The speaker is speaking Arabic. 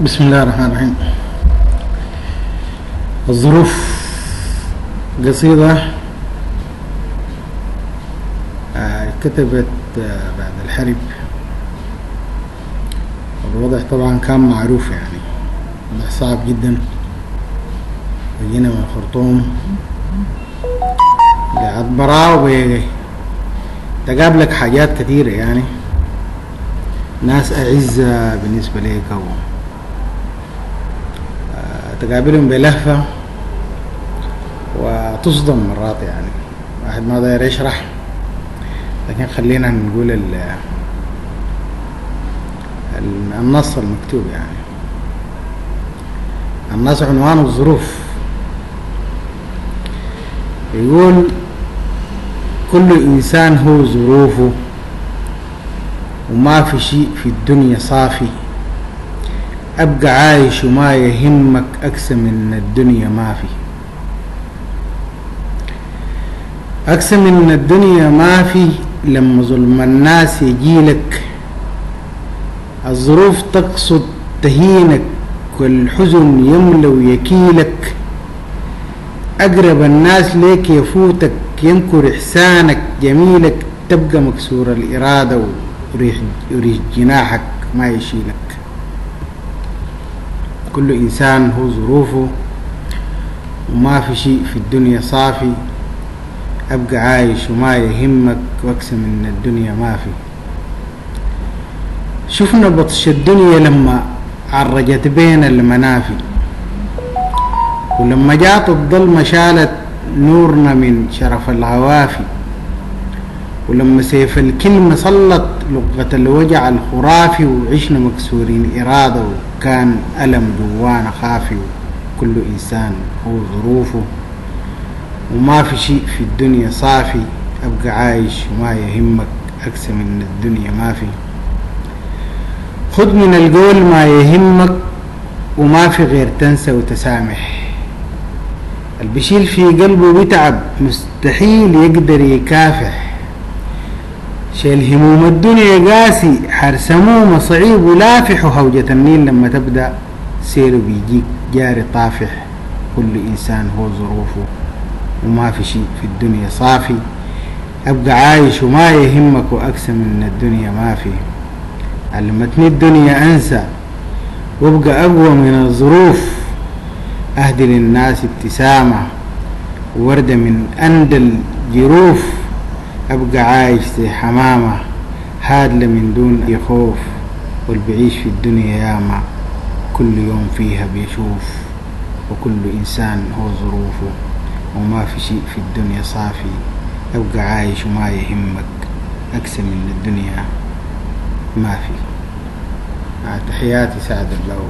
بسم الله الرحمن الرحيم. الظروف قصيدة كتبت بعد الحرب. الوضع طبعا كان معروف، يعني وضع صعب جدا. وجينا من الخرطوم قاعد براو تقابلك حاجات كثيرة، يعني ناس أعزة بالنسبة ليك تقابلهم بلهفة وتصدم مرات، يعني واحد ما داير يشرح، لكن خلينا نقول النص المكتوب. يعني النص عنوان الظروف، يقول: كل إنسان هو ظروفه، وما في شيء في الدنيا صافي. أبقى عايش وما يهمك أكثر من الدنيا ما في. أكثر من الدنيا ما في. لما ظلم الناس يجيلك، الظروف تقصد تهينك، والحزن يملى ويكيلك. أقرب الناس ليك يفوتك، ينكر إحسانك جميلك. تبقى مكسور الإرادة وريح جناحك ما يشيلك. كل إنسان هو ظروفه، وما في شيء في الدنيا صافي. أبقى عايش وما يهمك وأكثر من الدنيا ما في. شفنا بطش الدنيا لما عرجت بين المنافي، ولما جات الظلمة شالت نورنا من شرف العوافي. ولما سيف الكلمة سلط لغة الوجع الخرافي، وعشنا مكسورين إرادة وكان ألم جوانا خافي. كل إنسان هو ظروفه، وما في شيء في الدنيا صافي. أبقى عايش وما يهمك أكثر من الدنيا ما في. خذ من القول ما يهمك، وما في غير تنسى وتسامح. البشيل في قلبه بيتعب، مستحيل يقدر يكافح. شيل هموم الدنيا قاسي، حرسمومه صعيب ولافح. وهوجة النيل لما تبدأ سيره بيجيك جاري طافح. كل إنسان هو ظروفه، وما في شيء في الدنيا صافي. أبقى عايش وما يهمك وأكثر من الدنيا ما في. علمتني الدنيا أنسى وابقى أقوى من الظروف. أهدي للناس ابتسامة ووردة من أندى الجروف. أبقى عايش زي حمامة هادلة من دون أي خوف. واللي بيعيش في الدنيا ياما كل يوم فيها بيشوف. وكل إنسان هو ظروفه، وما في شيء في الدنيا صافي. أبقى عايش وما يهمك أكثر من الدنيا ما في. تحياتي سعد الله.